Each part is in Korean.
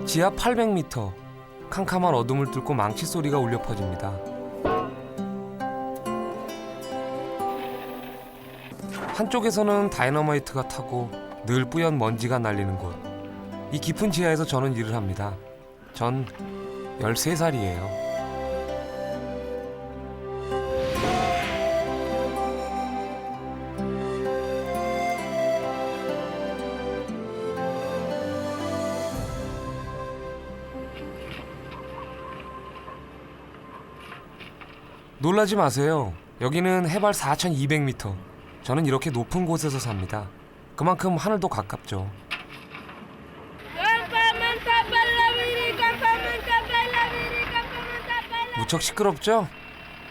지하 800m, 캄캄한 어둠을 뚫고 망치 소리가 울려 퍼집니다. 한쪽에서는 다이너마이트가 타고 늘 뿌연 먼지가 날리는 곳. 이 깊은 지하에서 저는 일을 합니다. 전 13살이에요. 놀라지 마세요. 여기는 해발 4,200m. 저는 이렇게 높은 곳에서 삽니다. 그만큼 하늘도 가깝죠. 무척 시끄럽죠?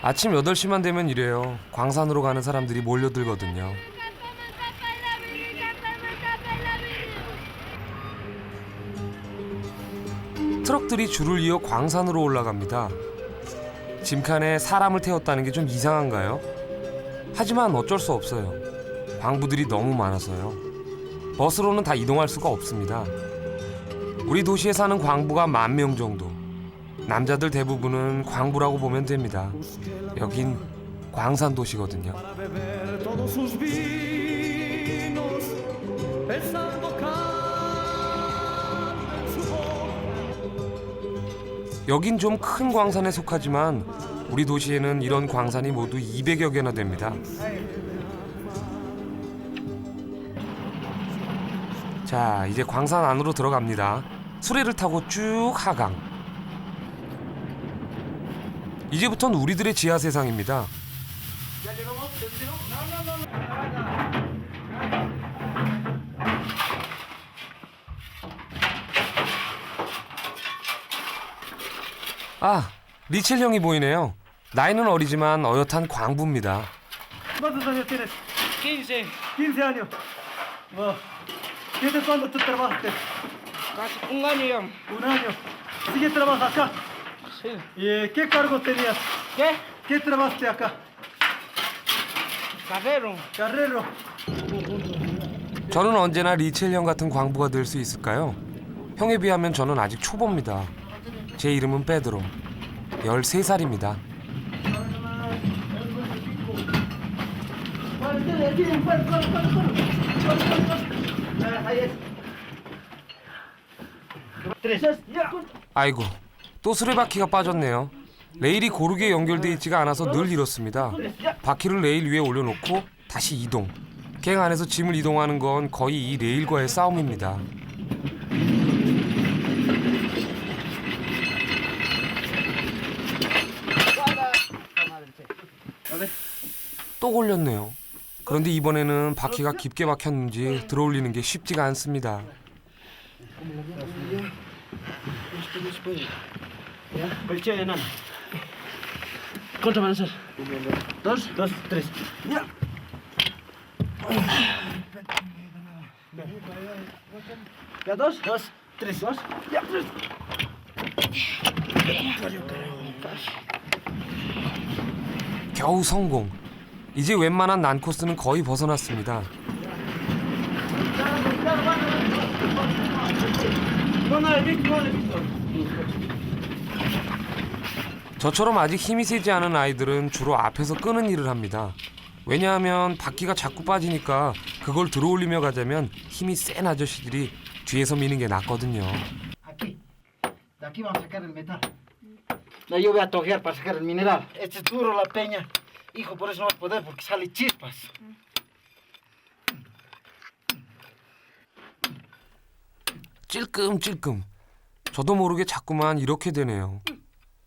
아침 8시만 되면 이래요. 광산으로 가는 사람들이 몰려들거든요. 트럭들이 줄을 이어 광산으로 올라갑니다. 짐칸에 사람을 태웠다는 게 좀 이상한가요? 하지만 어쩔 수 없어요. 광부들이 너무 많아서요. 버스로는 다 이동할 수가 없습니다. 우리 도시에 사는 광부가 10,000명 정도. 남자들 대부분은 광부라고 보면 됩니다. 여긴 광산 도시거든요. 여긴 좀 큰 광산에 속하지만 우리 도시에는 이런 광산이 모두 200여 개나 됩니다. 자, 이제 광산 안으로 들어갑니다. 수레를 타고 쭉 하강. 이제부터는 우리들의 지하 세상입니다. 아, 리첼 형이 보이네요. 나이는 어리지만 어엿한 광부입니다. ¿Cuántos años tienes? 15, 15 años. ¿Desde cuándo tú trabajaste? casi un año ya. Un año. ¿Sigue trabajas acá? Sí. ¿Y qué cargo tenías? ¿Qué? ¿Qué trabajaste acá? Carrero. Carrero. 저는 언제나 리첼 형 같은 광부가 될 수 있을까요? 형에 비하면 저는 아직 초보입니다. 제 이름은 페드로. 13살입니다. 아이고, 또 수레바퀴가 빠졌네요. 레일이 고르게 연결돼 있지가 않아서 늘 이렇습니다. 바퀴를 레일 위에 올려놓고 다시 이동. 갱 안에서 짐을 이동하는 건 거의 이 레일과의 싸움입니다. 또 걸렸네요. 그런데 이번에는 바퀴가 깊게 박혔는지 들어올리는 게 쉽지가 않습니다. Colchón enano. ¿Cuánto van a ser? ¿Dos? Dos, tres. ¡Ya! ¿Ya dos? Dos, tres. Dos. ¡Ya! 겨우 성공. 이제 웬만한 난코스는 거의 벗어났습니다. 저처럼 아직 힘이 세지 않은 아이들은 주로 앞에서 끄는 일을 합니다. 왜냐하면 바퀴가 자꾸 빠지니까 그걸 들어올리며 가자면 힘이 센 아저씨들이 뒤에서 미는 게 낫거든요. Aquí. De aquí vamos a sacar el metal. No, yo voy a toquear para sacar el mineral. Este es duro la peña. Hijo, por eso no vas a poder porque sale chispas. 찔끔찔끔. 저도 모르게 자꾸만 이렇게 되네요.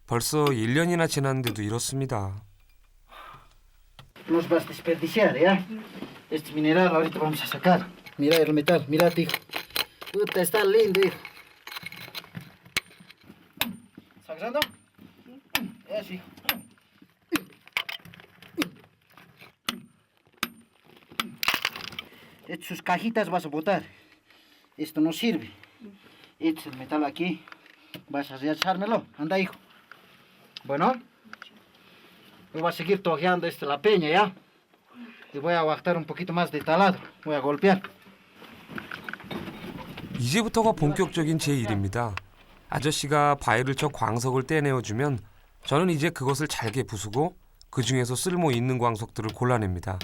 벌써 1년이나 지났는데도 이렇습니다. No nos vas a desperdiciar, ¿ya? Este mineral ahorita vamos a sacar. Mira el metal, mira, hijo. Puta, está lindo, hijo. ¿Sangrando? Eso, hijo. Sus cajitas vas a botar. Esto no sirve. Este es el metal aquí. Vas a echármelo. Anda, hijo. Bueno. Yo voy a seguir toqueando la peña, ¿ya? Y voy a bajar un poquito más de taladro. Voy a golpear. 이제부터가 본격적인 제 일입니다. 아저씨가 바위를 쳐 광석을 떼내어주면 저는 이제 그것을 잘게 부수고 그 중에서 쓸모 있는 광석들을 골라냅니다.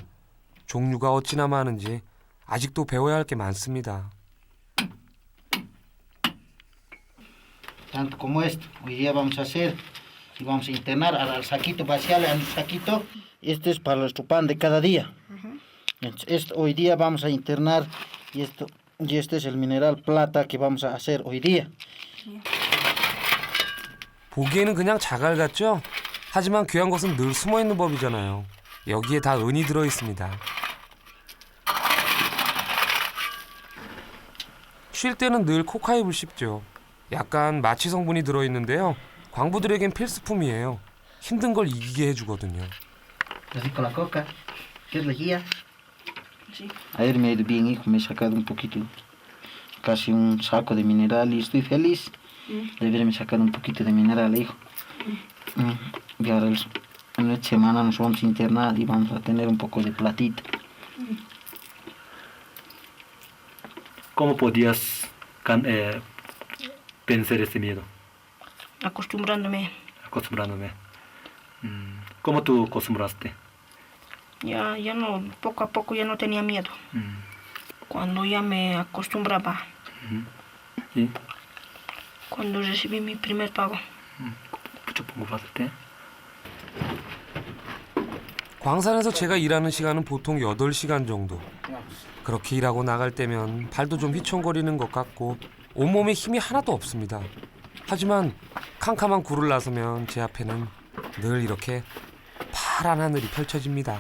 종류가 어찌나 많은지 아직도 배워야 할 게 많습니다. Tanto como esto. Hoy día vamos a hacer y vamos a internar al saquito, vaciarle al saquito. Este es para nuestro pan de cada día. Hoy día vamos a internar y este es el mineral plata que vamos a hacer hoy día. 보기에는 그냥 자갈 같죠? 하지만 귀한 것은 늘 숨어있는 법이잖아요. 여기에 다 은이 들어있습니다. 쉴 때는 늘 코카잎을 씹죠. 약간 마취 성분이 들어있는데요. 광부들에겐 필수품이에요. 힘든 걸 이기게 해주거든요. Así con la coca. ¿Quieres lejía? Sí. Ayer me ha ido bien, hijo. Me he sacado un poquito, casi un saco de mineral y estoy feliz de haberme sacado un poquito de mineral, hijo. Y ahora en esta semana nos vamos a internar y vamos a tener un poco de platita. ¿Cómo podías vencer ese miedo? Acostumbrándome. Acostumbrándome. ¿Cómo tú acostumbraste? Ya no, poco a poco ya no tenía miedo. Cuando ya me acostumbraba. ¿Y? Cuando recibí mi primer pago. 부처 본거 받을 때? 광산에서 제가 일하는 시간은 보통 8시간 정도. 그렇게 일하고 나갈 때면 발도 좀 휘청거리는 것 같고 온몸에 힘이 하나도 없습니다. 하지만 캄캄한 굴을 나서면 제 앞에는 늘 이렇게 파란 하늘이 펼쳐집니다.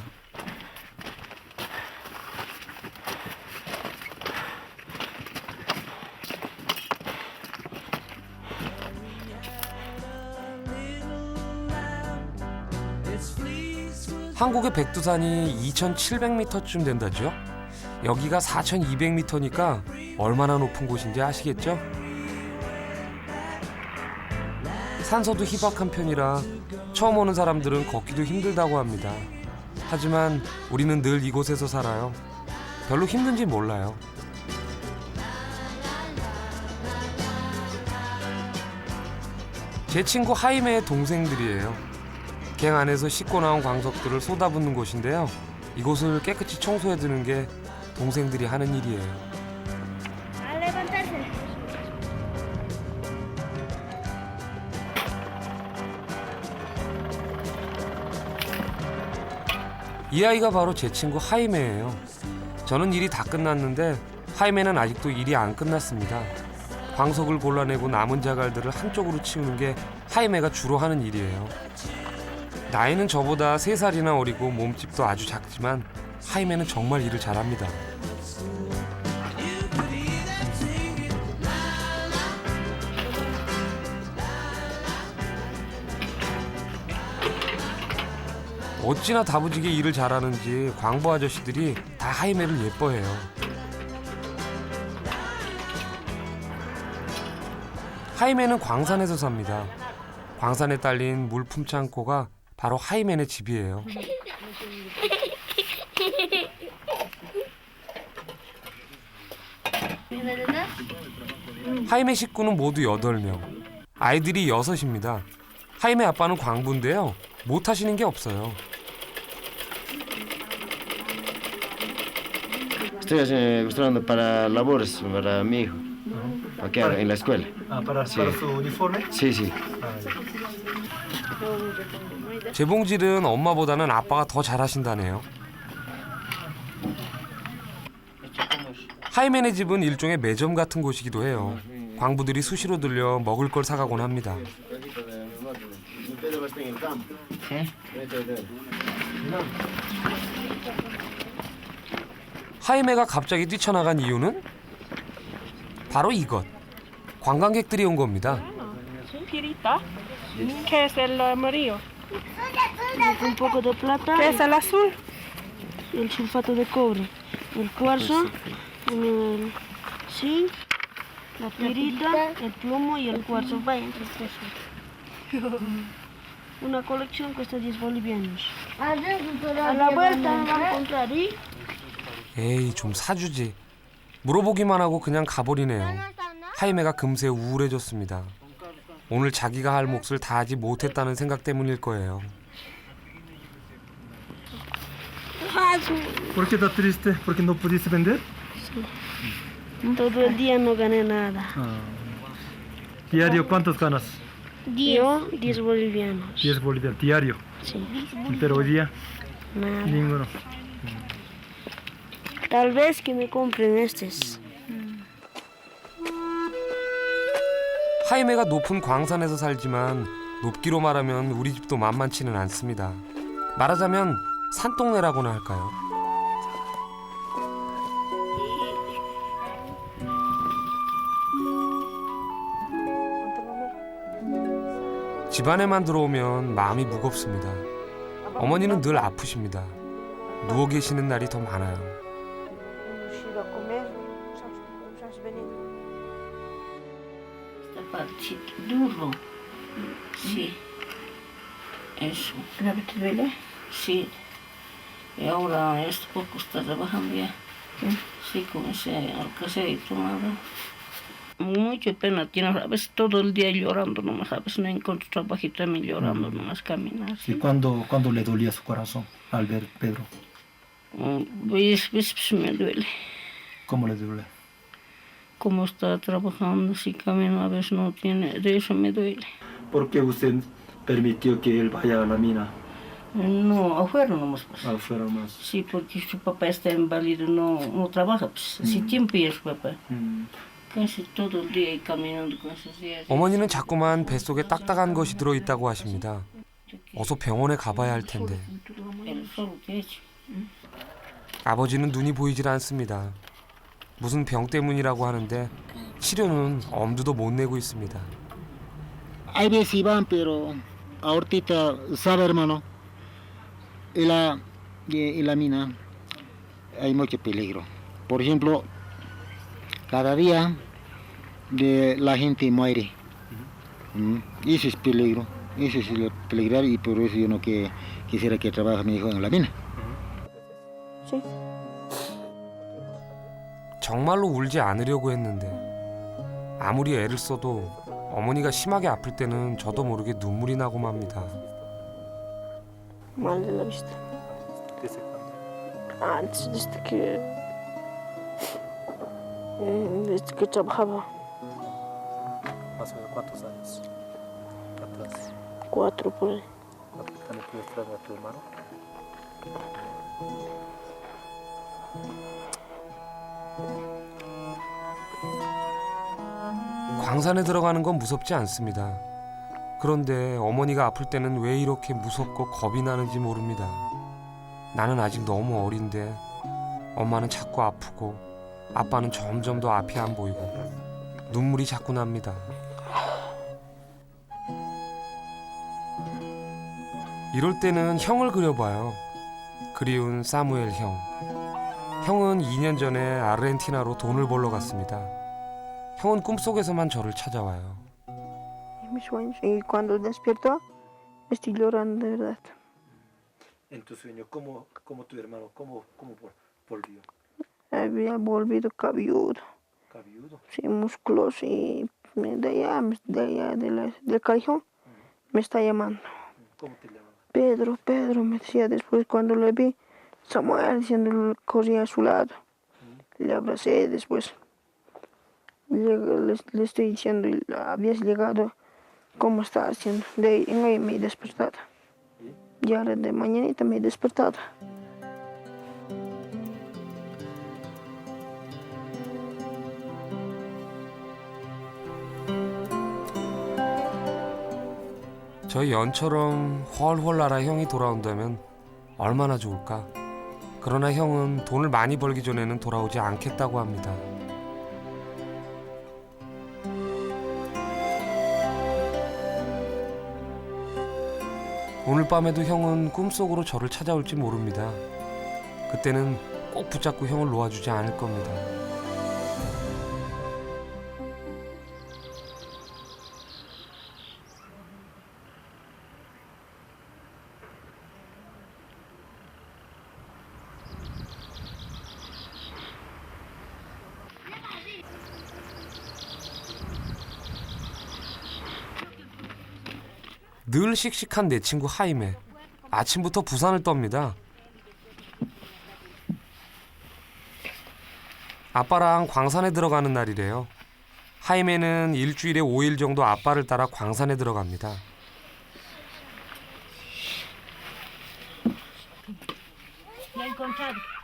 한국의 백두산이 2,700m쯤 된다죠? 여기가 4,200m니까 얼마나 높은 곳인지 아시겠죠? 산소도 희박한 편이라 처음 오는 사람들은 걷기도 힘들다고 합니다. 하지만 우리는 늘 이곳에서 살아요. 별로 힘든지 몰라요. 제 친구 하이메의 동생들이에요. 갱 안에서 씻고 나온 광석들을 쏟아붓는 곳인데요. 이곳을 깨끗이 청소해두는 게 동생들이 하는 일이에요. 이 아이가 바로 제 친구 하이메예요. 저는 일이 다 끝났는데 하이메는 아직도 일이 안 끝났습니다. 광석을 골라내고 남은 자갈들을 한쪽으로 치우는 게 하이메가 주로 하는 일이에요. 나이는 저보다 3살이나 어리고 몸집도 아주 작지만 하이메는 정말 일을 잘합니다. 어찌나 다부지게 일을 잘하는지 광부 아저씨들이 다 하이메를 예뻐해요. 하이메는 광산에서 삽니다. 광산에 딸린 물품 창고가 바로 하이메네 집이에요. 하이메 식구는 모두 8명. 아이들이 6입니다. 하이메 아빠는 광부인데요. 못하시는 게 없어요. Estoy construyendo para labores para mi hijo, para que haga en la escuela. para su uniforme? Sí, sí. 재봉질은 엄마보다는 아빠가 더 잘하신다네요. 하이메네 집은 일종의 매점 같은 곳이기도 해요. 광부들이 수시로 들려 먹을 걸 사가곤 합니다. 하이메가 갑자기 뛰쳐나간 이유는 바로 이것. 관광객들이 온 겁니다. Pirita. ¿Qué es el amarillo? Un poco de plata. ¿Qué es el azul? El sulfato de cobre. El cuarzo. El zinc. La pirita. El plomo y el cuarzo. Una colección cuesta 10 bolivianos. A la vuelta va a encontrar y... 에이, 좀 사주지. 물어보기만 하고 그냥 가버리네요. 하이메가 금세 우울해졌습니다. 오늘 자기가 할 몫을 다하지 못했다는 생각 때문일 거예요. ¿Por qué estás triste? ¿Porque no pudiste vender? Todo el día no gané nada. Diario, ¿cuántos ganas? Yo, 10 bolivianos. 10 bolivianos. Diario. Sí, Pero hoy día, nada. ninguno. Tal vez que me compren estos. 하이메가 높은 광산에서 살지만 높기로 말하면 우리 집도 만만치는 않습니다. 말하자면 산동네라고나 할까요? 집안에만 들어오면 마음이 무겁습니다. 어머니는 늘 아프십니다. 누워 계시는 날이 더 많아요. Partito duro. Sí. Eso. ¿Grave te duele? Sí. Y ahora esto poco está trabajando ya. Sí, comencé al casero y tomado. Mucha pena tiene, a veces todo el día llorando nomás, a veces no encuentro trabajo y también llorando nomás caminar. ¿Y ¿sí? cuándo le dolía su corazón al ver Pedro? Veces me duele. ¿Cómo le duele? Como está trabajando, si camina a veces no tiene, de eso me duele. ¿Por qué usted permitió que él vaya a la mina? No, afuera nomás. Pues. Afuera más. Sí, porque su papá está inválido, no trabaja, pues, hace tiempo ya su papá. Casi todo el día caminando con esos días. 어머니는 자꾸만 뱃속에 딱딱한 것이 들어있다고 하십니다. 어서 병원에 가봐야 할 텐데. El solo que ha hecho. 아버지는 눈이 보이질 않습니다. 무슨 병 때문이라고 하는데 치료는 엄두도 못 내고 있습니다. Hay veces iban, pero ahorita, sabe hermano, en la mina hay mucho peligro. Por ejemplo, cada día la gente muere. Eso es peligro, eso es lo peligroso y por eso yo no quisiera que trabaje mi hijo en la mina. Sí. 정말로 울지 않으려고 했는데 아무리 애를 써도 어머니가 심하게 아플 때는 저도 모르게 눈물이 나고 맙니다. Mal de la vista. ¿Desde cuándo? Antes, desde que trabajaba. Más o menos cuántos años atrás. 4 por ahí. ¿También puedes traer a tu hermano? 광산에 들어가는 건 무섭지 않습니다. 그런데 어머니가 아플 때는 왜 이렇게 무섭고 겁이 나는지 모릅니다. 나는 아직 너무 어린데 엄마는 자꾸 아프고 아빠는 점점 더 앞이 안 보이고 눈물이 자꾸 납니다. 이럴 때는 형을 그려봐요. 그리운 사무엘 형. 형은 2년 전에 아르헨티나로 돈을 벌러 갔습니다. 형은 꿈속에서만 저를 찾아와요. Mis sueños. Y cuando despierto, estoy llorando de verdad. En tu sueño, ¿cómo tu hermano, cómo volvió? Había volvido cabelludo, ¿Cabiudo? sin músculos y de allá del callejón me está llamando. ¿Cómo te llaman? Pedro, Pedro, me decía después cuando le vi, Samuel diciendo corría a su lado. Le abracé después. Le estoy diciendo, habías llegado, ¿cómo estás haciendo? En hoy me he despertado. Y ahora de mañanita me he despertado. 저희 연처럼 훨훨 날아 형이 돌아온다면 얼마나 좋을까. 그러나 형은 돈을 많이 벌기 전에는 돌아오지 않겠다고 합니다. 오늘 밤에도 형은 꿈속으로 저를 찾아올지 모릅니다. 그때는 꼭 붙잡고 형을 놓아주지 않을 겁니다. 늘 씩씩한 내 친구 하이메. 아침부터 부산을 떱니다. 아빠랑 광산에 들어가는 날이래요. 하이메는 일주일에 5일 정도 아빠를 따라 광산에 들어갑니다.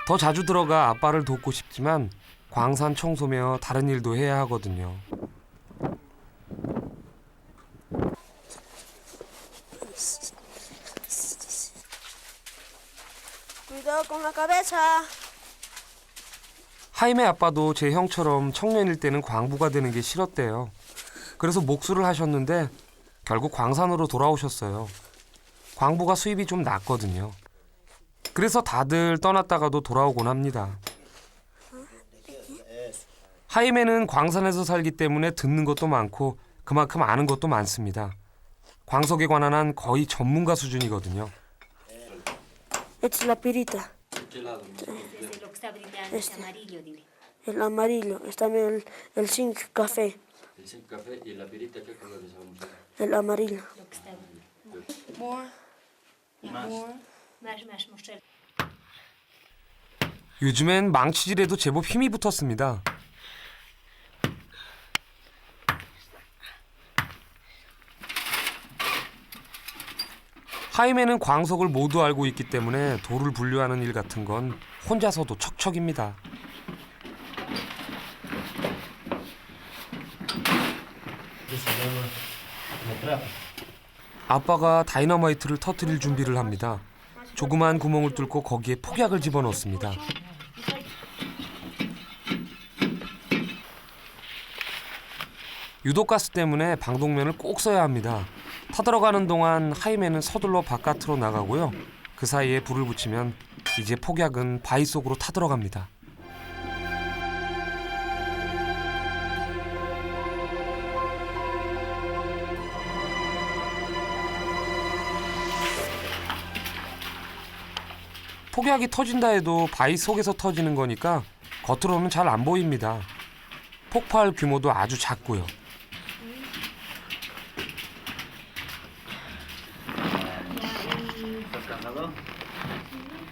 더 자주 들어가 아빠를 돕고 싶지만 광산 청소며 다른 일도 해야 하거든요. Cuidado con la cabeza. 하임의 아빠도 제 형처럼 청년일 때는 광부가 되는 게 싫었대요. 그래서 목수를 하셨는데 결국 광산으로 돌아오셨어요. 광부가 수입이 좀 낮거든요. 그래서 다들 떠났다가도 돌아오곤 합니다. 하임에는 광산에서 살기 때문에 듣는 것도 많고 그만큼 아는 것도 많습니다. 광석에 관한 한 거의 전문가 수준이거든요. Esta es la pirita. Este. El amarillo. Está también el zinc café. El zinc café y la pirita, ¿qué color es? El amarillo. 요즘엔 망치질에도 제법 힘이 붙었습니다. 하임에는 광석을 모두 알고 있기 때문에 돌을 분류하는 일 같은 건 혼자서도 척척입니다. 아빠가 다이너마이트를 터뜨릴 준비를 합니다. 조그만 구멍을 뚫고 거기에 폭약을 집어넣습니다. 유독가스 때문에 방독면을 꼭 써야 합니다. 타들어가는 동안 하임에는 서둘러 바깥으로 나가고요. 그 사이에 불을 붙이면 이제 폭약은 바위 속으로 타들어갑니다. 폭약이 터진다 해도 바위 속에서 터지는 거니까 겉으로는 잘 안 보입니다. 폭발 규모도 아주 작고요.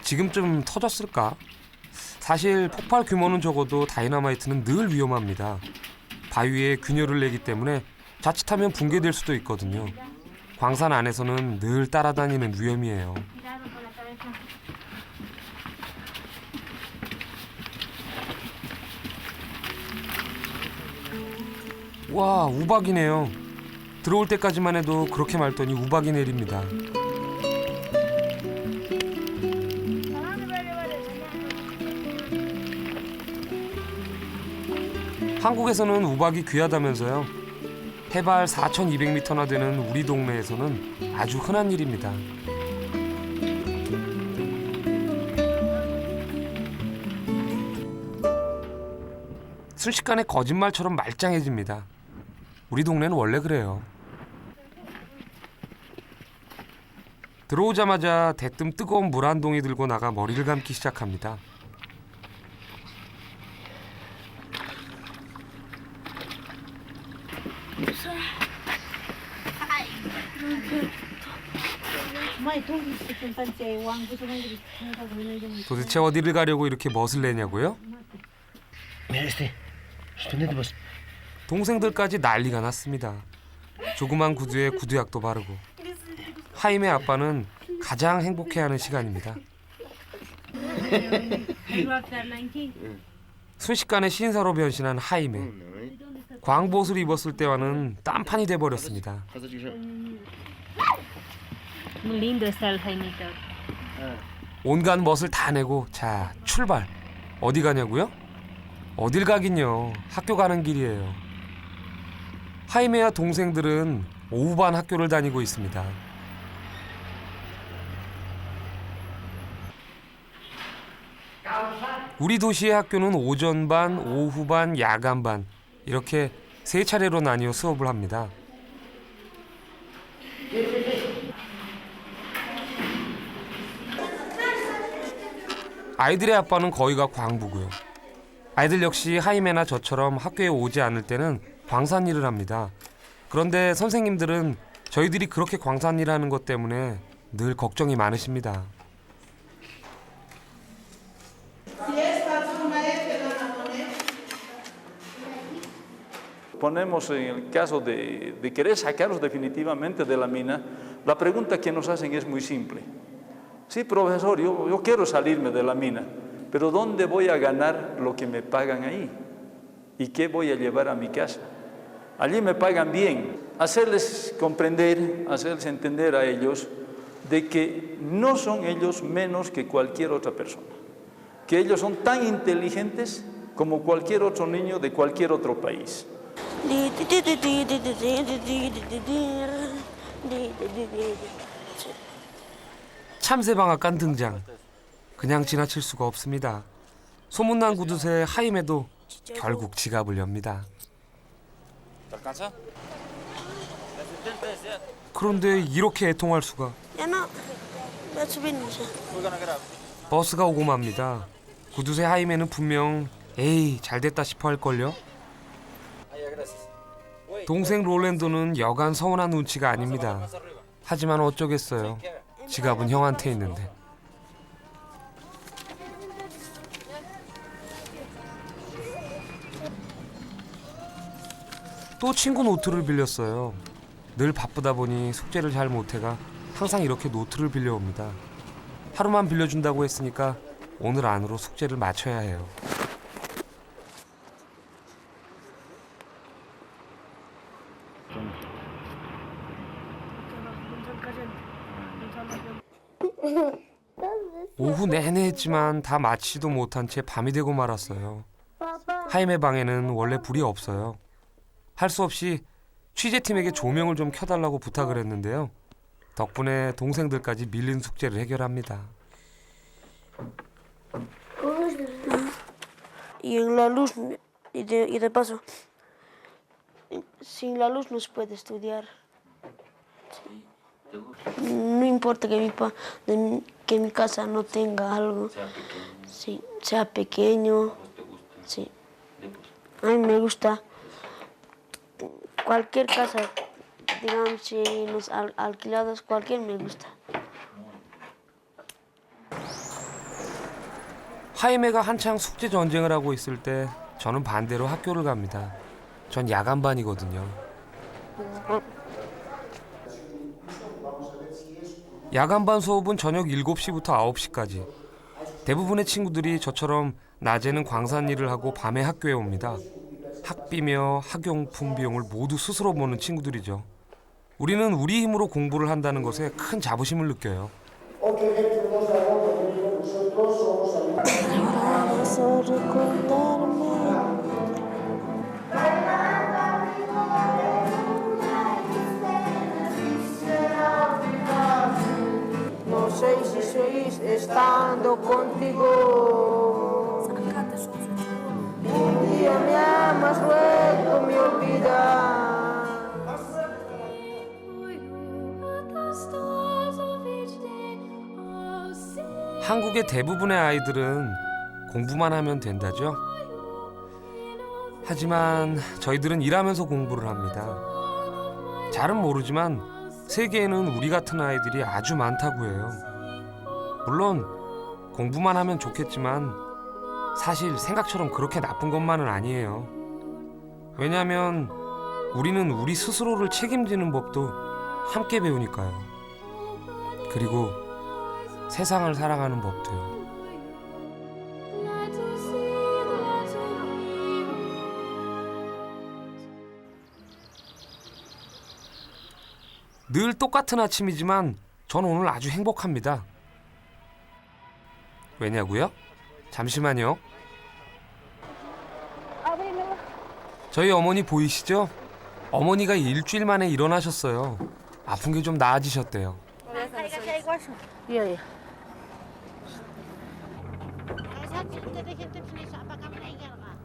지금쯤 터졌을까? 사실 폭발 규모는 적어도 다이너마이트는 늘 위험합니다. 바위에 균열을 내기 때문에 자칫하면 붕괴될 수도 있거든요. 광산 안에서는 늘 따라다니는 위험이에요. 와, 우박이네요. 들어올 때까지만 해도 그렇게 맑더니 우박이 내립니다. 한국에서는 우박이 귀하다면서요. 해발 4,200m나 되는 우리 동네에서는 아주 흔한 일입니다. 순식간에 거짓말처럼 말짱해집니다. 우리 동네는 원래 그래요. 들어오자마자 대뜸 뜨거운 물 한 동이 들고 나가 머리를 감기 시작합니다. 도대체 어디를 가려고 이렇게 멋을 내냐고요? 동생들까지 난리가 났습니다. 조그만 구두에 구두약도 바르고. 하임의 아빠는 가장 행복해하는 시간입니다. 순식간에 신사로 변신한 하임의. 광복옷을 입었을 때와는 딴판이 돼버렸습니다. 온갖 멋을 다 내고 자, 출발. 어디 가냐고요? 어딜 가긴요. 학교 가는 길이에요. 하이메와 동생들은 오후 반 학교를 다니고 있습니다. 우리 도시의 학교는 오전 반, 오후 반, 야간 반 이렇게 세 차례로 나뉘어 수업을 합니다. 아이들의 아빠는 거의가 광부고요. 아이들 역시 하이메나 저처럼 학교에 오지 않을 때는 광산 일을 합니다. 그런데 선생님들은 저희들이 그렇게 광산일하는 것 때문에 늘 걱정이 많으십니다. Ponemos en el caso de querer sacarlos definitivamente de la mina, la pregunta que nos hacen es muy simple. Sí, profesor, yo quiero salirme de la mina, pero ¿dónde voy a ganar lo que me pagan ahí? ¿Y qué voy a llevar a mi casa? Allí me pagan bien. Hacerles comprender, hacerles entender a ellos de que no son ellos menos que cualquier otra persona, que ellos son tan inteligentes como cualquier otro niño de cualquier otro país. 참새방앗간 등장. 그냥 지나칠 수가 없습니다. 소문난 구두쇠 하임에도 결국 지갑을 엽니다. 그런데 이렇게 애통할 수가. 버스가 오고 맙니다. 구두쇠 하임에는 분명 에이 잘됐다 싶어 할걸요. 동생 롤랜도는 여간 서운한 눈치가 아닙니다. 하지만 어쩌겠어요. 지갑은 형한테 있는데. 또 친구 노트를 빌렸어요. 늘 바쁘다 보니 숙제를 잘 못해가 항상 이렇게 노트를 빌려옵니다. 하루만 빌려준다고 했으니까 오늘 안으로 숙제를 마쳐야 해요. 오후 내내 했지만 다 마치지도 못한 채 밤이 되고 말았어요. 하임의 방에는 원래 불이 없어요. 할 수 없이 취재팀에게 조명을 좀 켜달라고 부탁을 했는데요. 덕분에 동생들까지 밀린 숙제를 해결합니다. Y en la luz, y de paso, sin la luz no se puede estudiar. Sí. No importa que mi casa no tenga algo, sí, sea pequeño, sí. A mí me gusta cualquier casa, digamos, si los alquilados, cualquier me gusta. 하임애가 한창 숙제 전쟁을 하고 있을 때 저는 반대로 학교를 갑니다. 전 야간반이거든요. 야간반 수업은 저녁 7시부터 9시까지. 대부분의 친구들이 저처럼 낮에는 광산일을 하고 밤에 학교에 옵니다. 학비며 학용품 비용을 모두 스스로 버는 친구들이죠. 우리는 우리 힘으로 공부를 한다는 것에 큰 자부심을 느껴요. No sé si sois estando contigo. Un día me amas, luego me olvidas. 한국의 대부분의 아이들은 공부만 하면 된다죠. 하지만 저희들은 일하면서 공부를 합니다. 잘은 모르지만 세계에는 우리 같은 아이들이 아주 많다고 해요. 물론 공부만 하면 좋겠지만 사실 생각처럼 그렇게 나쁜 것만은 아니에요. 왜냐하면 우리는 우리 스스로를 책임지는 법도 함께 배우니까요. 그리고 세상을 사랑하는 법도요. 늘 똑같은 아침이지만 저는 오늘 아주 행복합니다. 왜냐고요? 잠시만요. 저희 어머니 보이시죠? 어머니가 일주일 만에 일어나셨어요. 아픈 게 좀 나아지셨대요.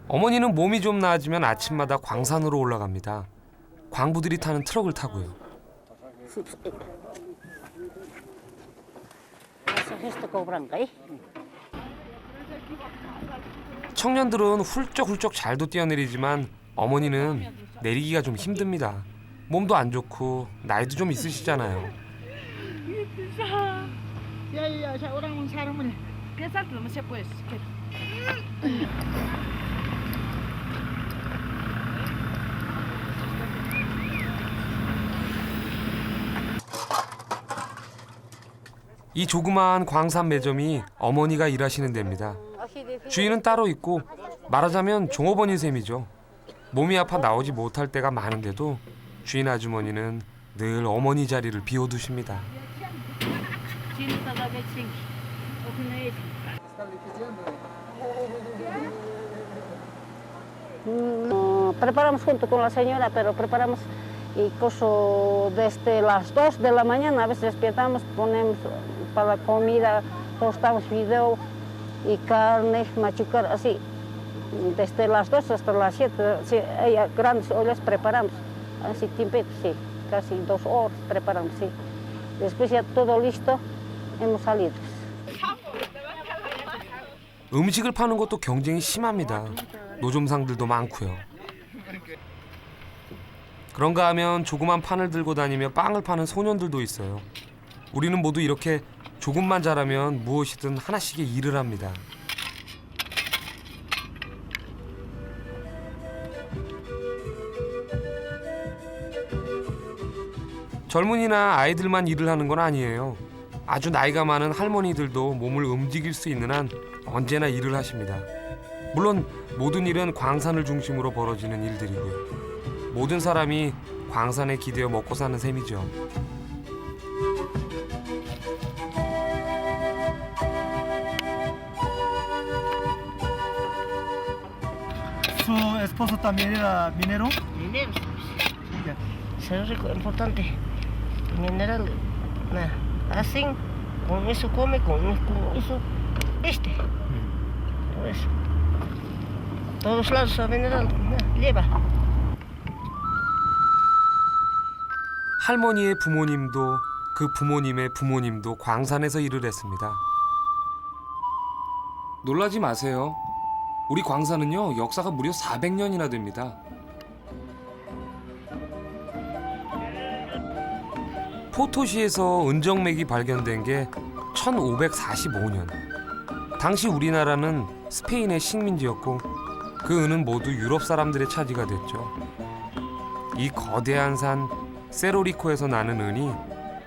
어머니는 몸이 좀 나아지면 아침마다 광산으로 올라갑니다. 광부들이 타는 트럭을 타고요. 청년들은 훌쩍훌쩍 잘도 뛰어내리지만 어머니는 내리기가 좀 힘듭니다. 몸도 안 좋고 나이도 좀 있으시잖아요. 이 조그마한 광산 매점이 어머니가 일하시는 데입니다. 주인은 따로 있고 말하자면 종업원인 셈이죠. 몸이 아파 나오지 못할 때가 많은데도 주인 아주머니는 늘 어머니 자리를 비워두십니다. Preparamos junto con la señora, pero preparamos incluso desde las 2 de la mañana. A veces despiertamos, ponemos para la comida, tostamos fideo y carne, machucar, así. Desde las 2 hasta las 7, sí, grandes ollas preparamos, así tiempito, sí, casi 2 horas preparamos, sí. Después ya todo listo, hemos salido. 음식을 파는 것도 경쟁이 심합니다. 노점상들도 많고요. 그런가 하면 조그만 판을 들고 다니며 빵을 파는 소년들도 있어요. 우리는 모두 이렇게 조금만 잘하면 무엇이든 하나씩의 일을 합니다. 젊은이나 아이들만 일을 하는 건 아니에요. 아주 나이가 많은 할머니들도 몸을 움직일 수 있는 한 언제나 일을 하십니다. 물론 모든 일은 광산을 중심으로 벌어지는 일들이고요. 모든 사람이 광산에 기대어 먹고 사는 셈이죠. ¿Su esposo también era minero? Minero, eso es importante. Mineral, nada. Así, con eso come, con eso viste. Todo eso. Todos lados a mineral, lleva. 할머니의 부모님도 그 부모님의 부모님도 광산에서 일을 했습니다. 놀라지 마세요. 우리 광산은요, 역사가 무려 400년이나 됩니다. 포토시에서 은정맥이 발견된 게 1545년. 당시 우리나라는 스페인의 식민지였고 그 은은 모두 유럽 사람들의 차지가 됐죠. 이 거대한 산 세로리코에서 나는 은이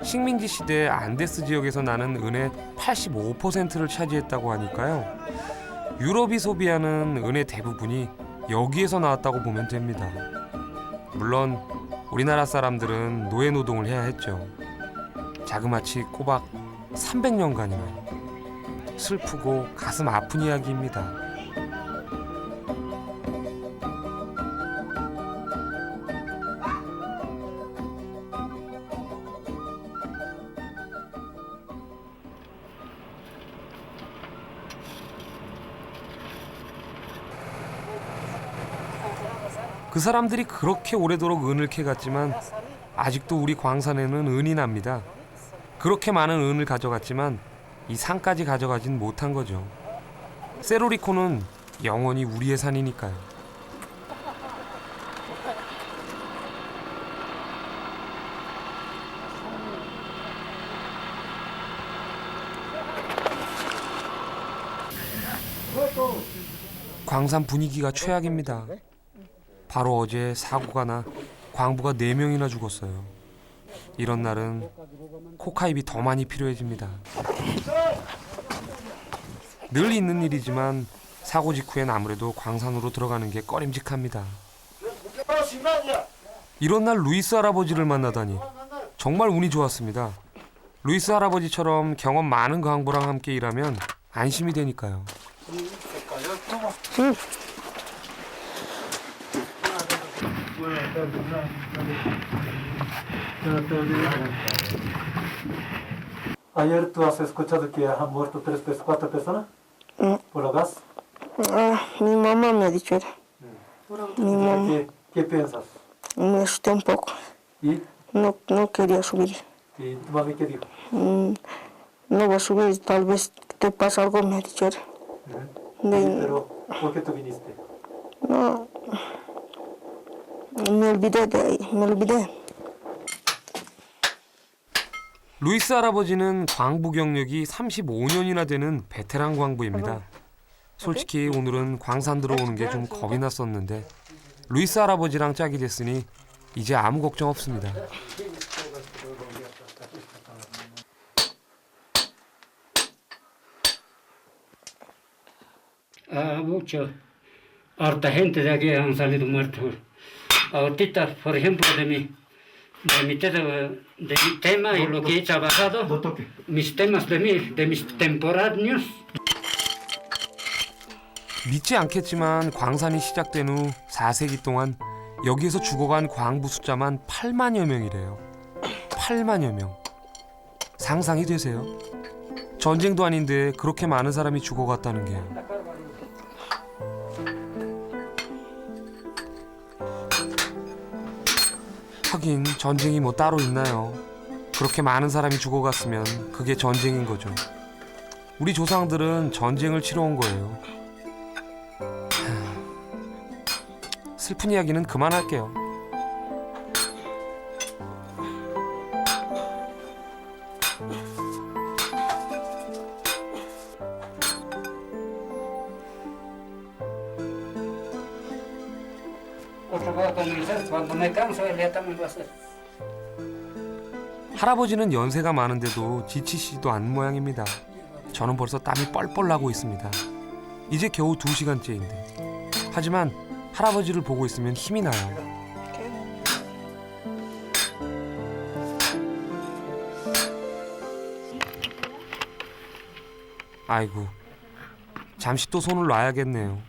식민지 시대 안데스 지역에서 나는 은의 85%를 차지했다고 하니까요. 유럽이 소비하는 은의 대부분이 여기에서 나왔다고 보면 됩니다. 물론 우리나라 사람들은 노예 노동을 해야 했죠. 자그마치 꼬박 300년간이나. 슬프고 가슴 아픈 이야기입니다. 그 사람들이 그렇게 오래도록 은을 캐갔지만 아직도 우리 광산에는 은이 납니다. 그렇게 많은 은을 가져갔지만 이 산까지 가져가진 못한 거죠. 세로리코는 영원히 우리의 산이니까요. 광산 분위기가 최악입니다. 바로 어제 사고가 나 광부가 4명이나 죽었어요. 이런 날은 코카입이 더 많이 필요해집니다. 늘 있는 일이지만 사고 직후엔 아무래도 광산으로 들어가는 게 꺼림직합니다. 이런 날 루이스 할아버지를 만나다니 정말 운이 좋았습니다. 루이스 할아버지처럼 경험 많은 광부랑 함께 일하면 안심이 되니까요. Ayer tú has escuchado que han muerto 4 personas por el gas. Mi mamá me ha dicho eso. Mi mamá. ¿Qué piensas? Me asusté un poco. ¿Y No quería subir. tu mami qué dijo? No va a subir, tal vez te pasa algo, me ha dicho eso. Pero ¿por qué tú viniste? No, me olvidé de ahí, me olvidé. 루이스 할아버지는 광부 경력이 35년이나 되는 베테랑 광부입니다. 솔직히 오늘은 광산 들어오는 게 좀 겁이 났었는데 루이스 할아버지랑 짝이 됐으니 이제 아무 걱정 없습니다. Mucho. Harta gente de aquí han salido muertos. Ahorita, por ejemplo, de mi tema y lo que he trabajado, mis temas de mis temporáneos. 믿지 않겠지만 광산이 시작된 후 4세기 동안 여기에서 죽어간 광부 숫자만 8만여 명이래요. 8만여 명. 상상이 되세요? 전쟁도 아닌데 그렇게 많은 사람이 죽어갔다는 게. 하긴 전쟁이 뭐 따로 있나요? 그렇게 많은 사람이 죽어갔으면 그게 전쟁인 거죠. 우리 조상들은 전쟁을 치러 온 거예요. 슬픈 이야기는 그만할게요. 할아버지는 연세가 많은데도 지치시지도 않은 모양입니다. 저는 벌써 땀이 뻘뻘 나고 있습니다. 이제 겨우 2시간째인데. 하지만 할아버지를 보고 있으면 힘이 나요. 아이고, 잠시 또 손을 놔야겠네요.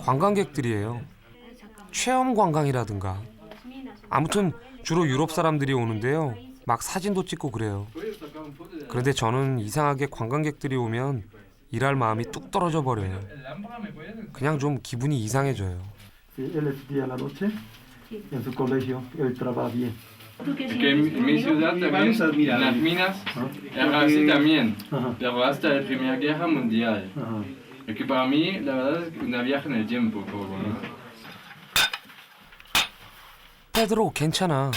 관광객들이에요. 체험 관광이라든가. 아무튼 주로 유럽 사람들이 오는데요. 막 사진도 찍고 그래요. 그런데 저는 이상하게 관광객들이 오면 일할 마음이 뚝 떨어져 버려요. 그냥 좀 기분이 이상해져요. Él estudia en la noche en su colegio, él trabaja bien. Que en mi ciudad también, en las minas, era así también, pero hasta la Primera Guerra Mundial. Es que para mí, la verdad es una viaje en el tiempo, poco, ¿no? 페드로, 괜찮아.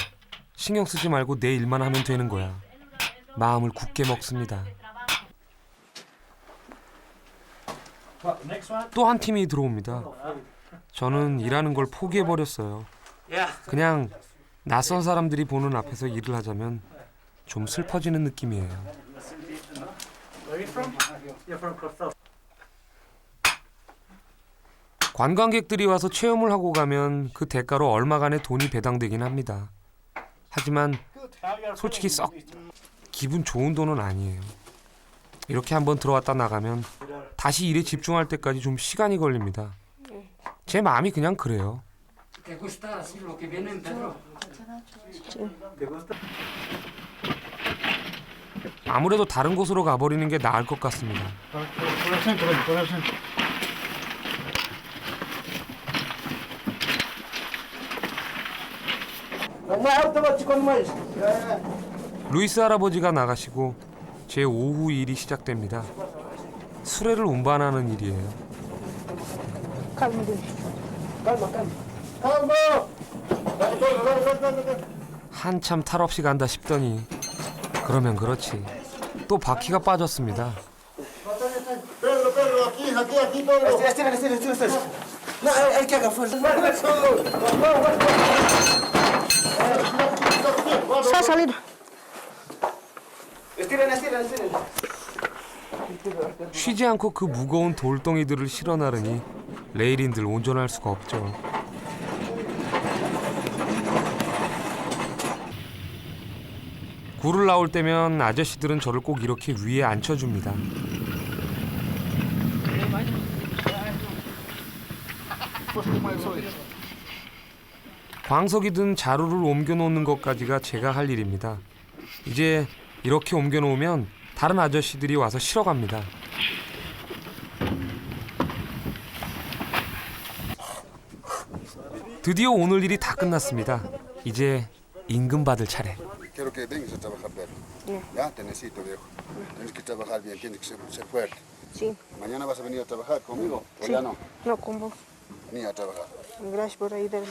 신경 쓰지 말고 내 일만 하면 되는 거야. 마음을 굳게 먹습니다. 또 한 팀이 들어옵니다. 저는 일하는 걸 포기해버렸어요. 그냥 낯선 사람들이 보는 앞에서 일을 하자면 좀 슬퍼지는 느낌이에요. 관광객들이 와서 체험을 하고 가면 그 대가로 얼마간의 돈이 배당되긴 합니다. 하지만 솔직히 썩 기분 좋은 돈은 아니에요. 이렇게 한번 들어왔다 나가면 다시 일에 집중할 때까지 좀 시간이 걸립니다. 제 마음이 그냥 그래요. 아무래도 다른 곳으로 가버리는 게 나을 것 같습니다. 루이스 할아버지가 나가시고 제 오후 일이 시작됩니다. 수레를 운반하는 일이에요. 한참 탈 없이 간다 싶더니 그러면 그렇지. 또 바퀴가 빠졌습니다. 쉬지 않고 그 무거운 돌덩이들을 실어 나르니 레일인들 온전할 수가 없죠. 굴을 나올 때면 아저씨들은 저를 꼭 이렇게 위에 앉혀줍니다. 광석이 든 자루를 옮겨놓는 것까지가 제가 할 일입니다. 이제 이렇게 옮겨놓으면 다른 아저씨들이 와서 실어갑니다. 드디어 오늘 일이 다 끝났습니다. 이제 임금 받을 차례. Quiero que vengas a trabajar, Pedro. Ya, te necesito, viejo. Tienes que trabajar bien, tienes que ser fuerte. Sí. ¿Mañana vas a venir a trabajar conmigo o Sí. ya no? No, con vos. Ni a trabajar. Gracias por ayudarme.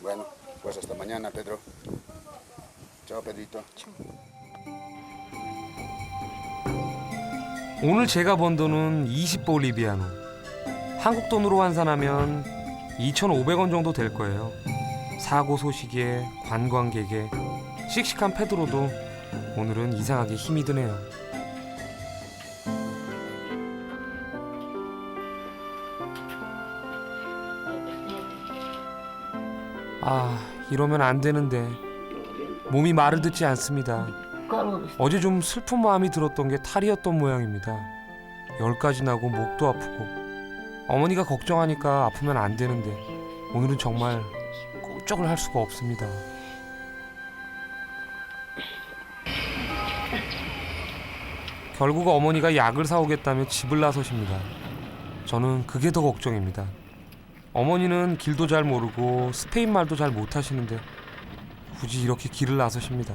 Bueno, pues hasta mañana, Pedro. Chao, Pedrito. Chao. 오늘 제가 번 돈은 20볼리비아노. 한국 돈으로 환산하면 2,500원 정도 될 거예요. 사고 소식에 관광객에 씩씩한 페드로도 오늘은 이상하게 힘이 드네요. 아, 이러면 안 되는데 몸이 말을 듣지 않습니다. 어제 좀 슬픈 마음이 들었던 게 탈이었던 모양입니다. 열까지 나고 목도 아프고 어머니가 걱정하니까 아프면 안 되는데 오늘은 정말 꼼짝을 할 수가 없습니다. 결국 어머니가 약을 사오겠다며 집을 나서십니다. 저는 그게 더 걱정입니다. 어머니는 길도 잘 모르고 스페인 말도 잘 못하시는데 굳이 이렇게 길을 나서십니다.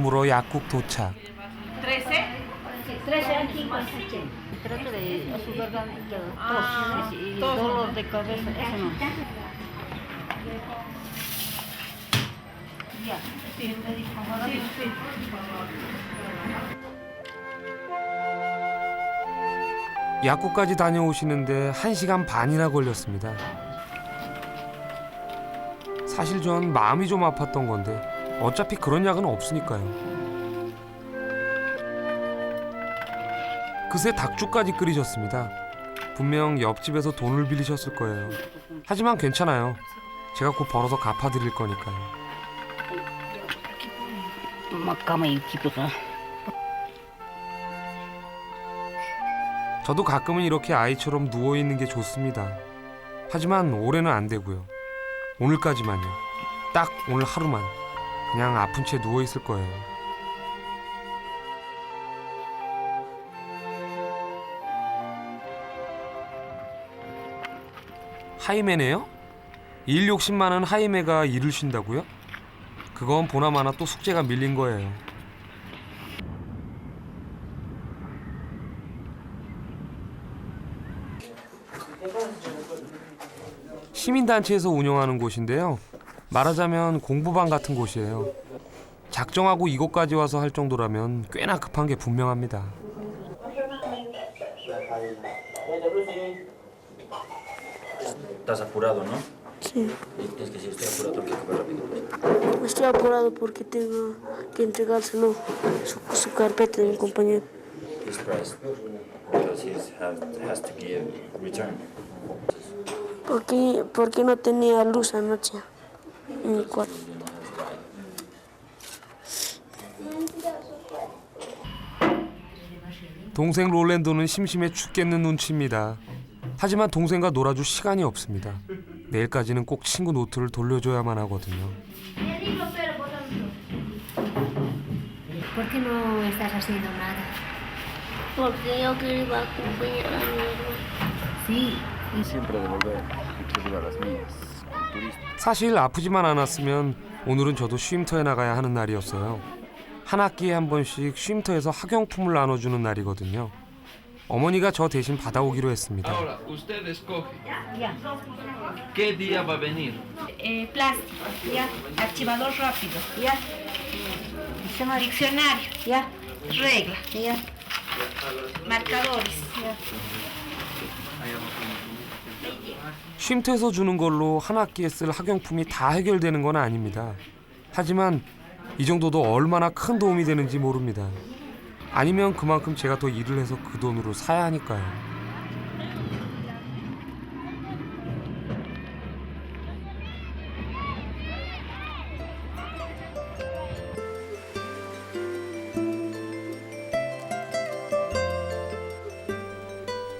물어 약국 도착. 13 aquí con sachet. Trato de azúcar tos y dolor de cabeza, eso no. Ya, sí, sí. 약국까지 다녀오시는데 1시간 반이나 걸렸습니다. 사실 전 마음이 좀 아팠던 건데 어차피 그런 약은 없으니까요. 그새 닭죽까지 끓이셨습니다. 분명 옆집에서 돈을 빌리셨을 거예요. 하지만 괜찮아요. 제가 곧 벌어서 갚아드릴 거니까요. 저도 가끔은 이렇게 아이처럼 누워있는 게 좋습니다. 하지만 올해는 안 되고요. 오늘까지만요. 딱 오늘 하루만 그냥 아픈 채 누워있을 거예요. 하이메네요? 일 욕심 많은 하이메가 일을 쉰다고요? 그건 보나마나 또 숙제가 밀린 거예요. 시민단체에서 운영하는 곳인데요. 말하자면 공부방 같은 곳이에요. 작정하고 이곳까지 와서 할 정도라면 꽤나 급한 게 분명합니다. Estás apurado, ¿no? Sí. Tienes que decir, estoy apurado, que acabar rápido. Estoy apurado porque tengo que entregárselo su carpeta de mi compañero. He's pressed because he has to give return. Porque no tenía luz anoche en mi cuarto. 동생 롤랜도는 심심해 죽겠는 눈치입니다. 하지만 동생과 놀아줄 시간이 없습니다. 내일까지는 꼭 친구 노트를 돌려줘야만 하거든요. ¿Por qué no estás haciendo nada? Porque yo quería acompañar a mi hermano. Sí. Siempre devolver inclusive a las niñas, turistas. 사실 아프지만 않았으면 오늘은 저도 쉼터에 나가야 하는 날이었어요. 한 학기에 한 번씩 쉼터에서 학용품을 나눠주는 날이거든요. 어머니가 저 대신 받아오기로 했습니다. Ahora, usted escoge. ¿Qué día va a venir? Plástico, ya. Archivador rápido, ya. Diccionario, ya. Regla, ya. Marcadores, ya. 쉼터에서 주는 걸로 한 학기에 쓸 학용품이 다 해결되는 건 아닙니다. 하지만 이 정도도 얼마나 큰 도움이 되는지 모릅니다. 아니면 그만큼 제가 더 일을 해서 그 돈으로 사야 하니까요.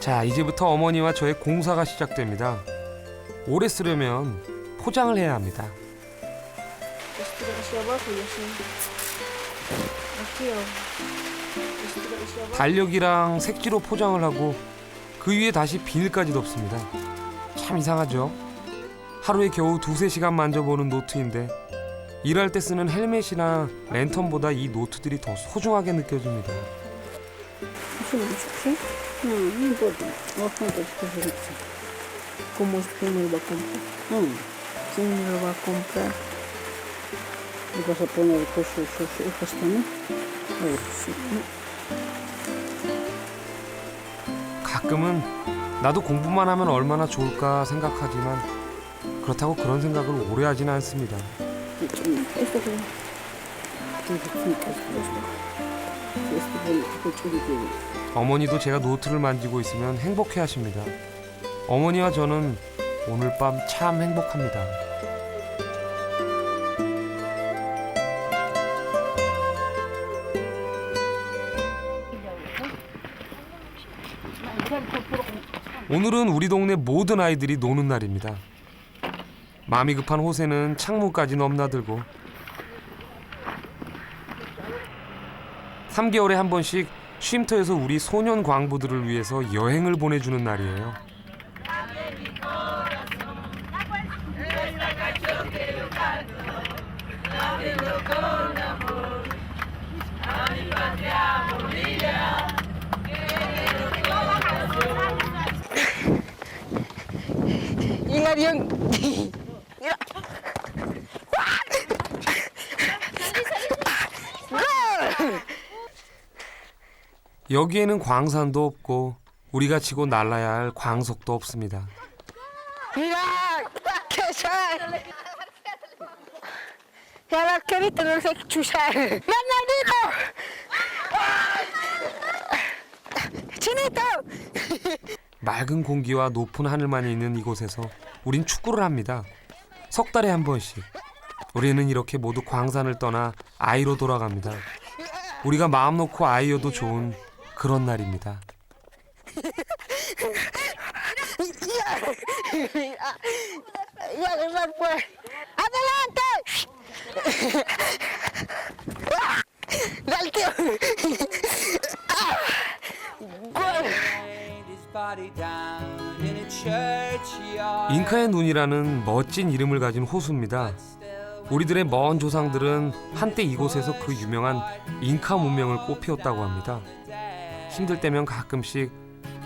자, 이제부터 어머니와 저의 공사가 시작됩니다. 오래 쓰려면 포장을 해야 합니다. Estira hacia abajo y así. Aquí abajo. Estira hacia abajo. 달력이랑 색지로 포장을 하고 그 위에 다시 비닐까지 덮습니다. 참 이상하죠? 하루에 겨우 2-3시간 만져보는 노트인데 일할 때 쓰는 헬멧이나 랜턴보다 이 노트들이 더 소중하게 느껴집니다. No, no importa. Vos cuánto te ¿Cómo es que me lo va a comprar? ¿Quién me lo va a comprar? ¿Le vas a poner con sus hijos también? A ver, sí. 가끔은 나도 공부만 하면 얼마나 좋을까 생각하지만 그렇다고 그런 생각을 오래 하지는 않습니다. Esto que... 어머니도 제가 노트를 만지고 있으면 행복해하십니다. 어머니와 저는 오늘 밤 참 행복합니다. 오늘은 우리 동네 모든 아이들이 노는 날입니다. 마음이 급한 호세는 창문까지 넘나들고 3개월에 한 번씩 쉼터에서 우리 소년 광부들을 위해서 여행을 보내주는 날이에요. 여기에는 광산도 없고 우리가 치고 날라야 할 광석도 없습니다. 맑은 공기와 높은 하늘만 있는 이곳에서 우린 축구를 합니다. 석 달에 한 번씩. 우리는 이렇게 모두 광산을 떠나 아이로 돌아갑니다. 우리가 마음 놓고 아이여도 좋은 그런 날입니다. 잉카의 눈이라는 멋진 이름을 가진 호수입니다. 우리들의 먼 조상들은 한때 이곳에서 그 유명한 잉카 문명을 꽃피웠다고 합니다. 힘들 때면 가끔씩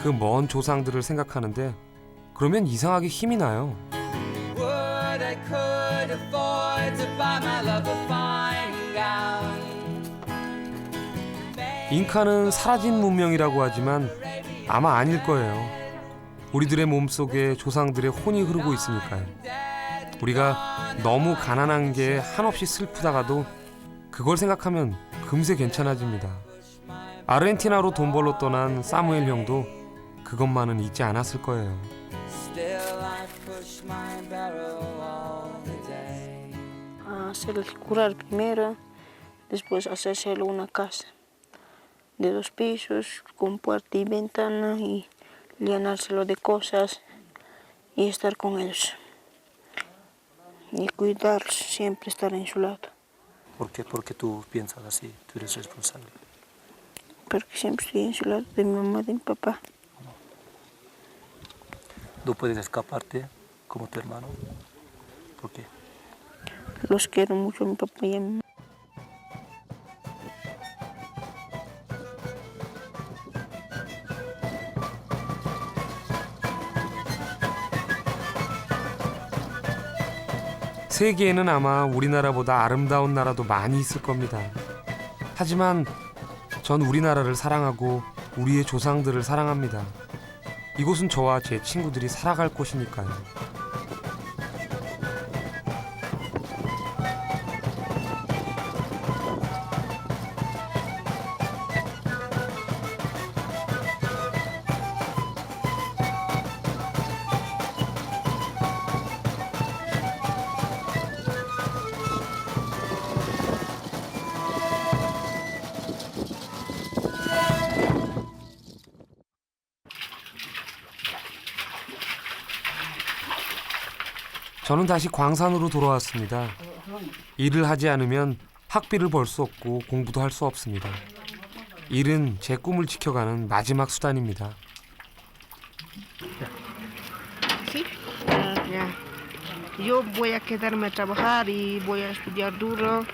그 먼 조상들을 생각하는데 그러면 이상하게 힘이 나요. 잉카는 사라진 문명이라고 하지만 아마 아닐 거예요. 우리들의 몸속에 조상들의 혼이 흐르고 있으니까요. 우리가 너무 가난한 게 한없이 슬프다가도 그걸 생각하면 금세 괜찮아집니다. 아르헨티나로 돈 벌러 떠난 사무엘 형도 그것만은 잊지 않았을 거예요. Hacer el curar primero, después hacérselo una casa de 2 pisos, con puerta y ventana y llenárselo de cosas y estar con ellos. Y cuidarlos, siempre estar en su lado. ¿Por qué tú piensas así? Tú eres responsable. Porque siempre estoy en su lado de mi mamá y de mi papá. ¿No puedes escaparte como tu hermano? ¿Por qué? Los quiero mucho a mi papá y a mi mamá. 세계에는 아마 우리나라보다 아름다운 나라도 많이 있을 겁니다. 하지만 전 우리나라를 사랑하고 우리의 조상들을 사랑합니다. 이곳은 저와 제 친구들이 살아갈 곳이니까요. 저는 다시 광산으로 돌아왔습니다. 일을 하지 않으면 학비를 벌 수 없고 공부도 할 수 없습니다. 일은 제 꿈을 지켜가는 마지막 수단입니다. Yo voy a quedarme a trabajar y voy a estudiar duro,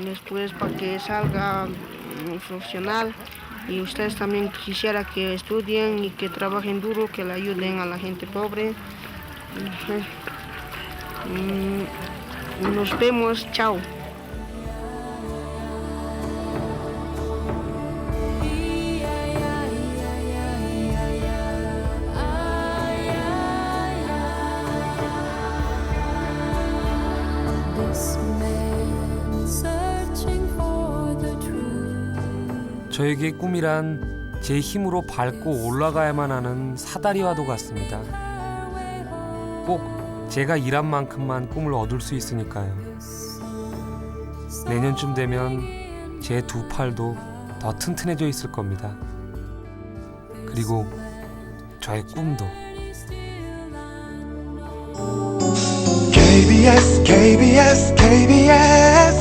después para que salga profesional. Y ustedes también quisiera que estudien y que trabajen duro, que le ayuden a la gente pobre. Nos vemos, chao. 저에게 꿈이란 제 힘으로 밟고 올라가야만 하는 사다리와도 같습니다. 꼭 제가 일한 만큼만 꿈을 얻을 수 있으니까요. 내년쯤 되면 제 두 팔도 더 튼튼해져 있을 겁니다. 그리고 저의 꿈도. KBS, KBS, KBS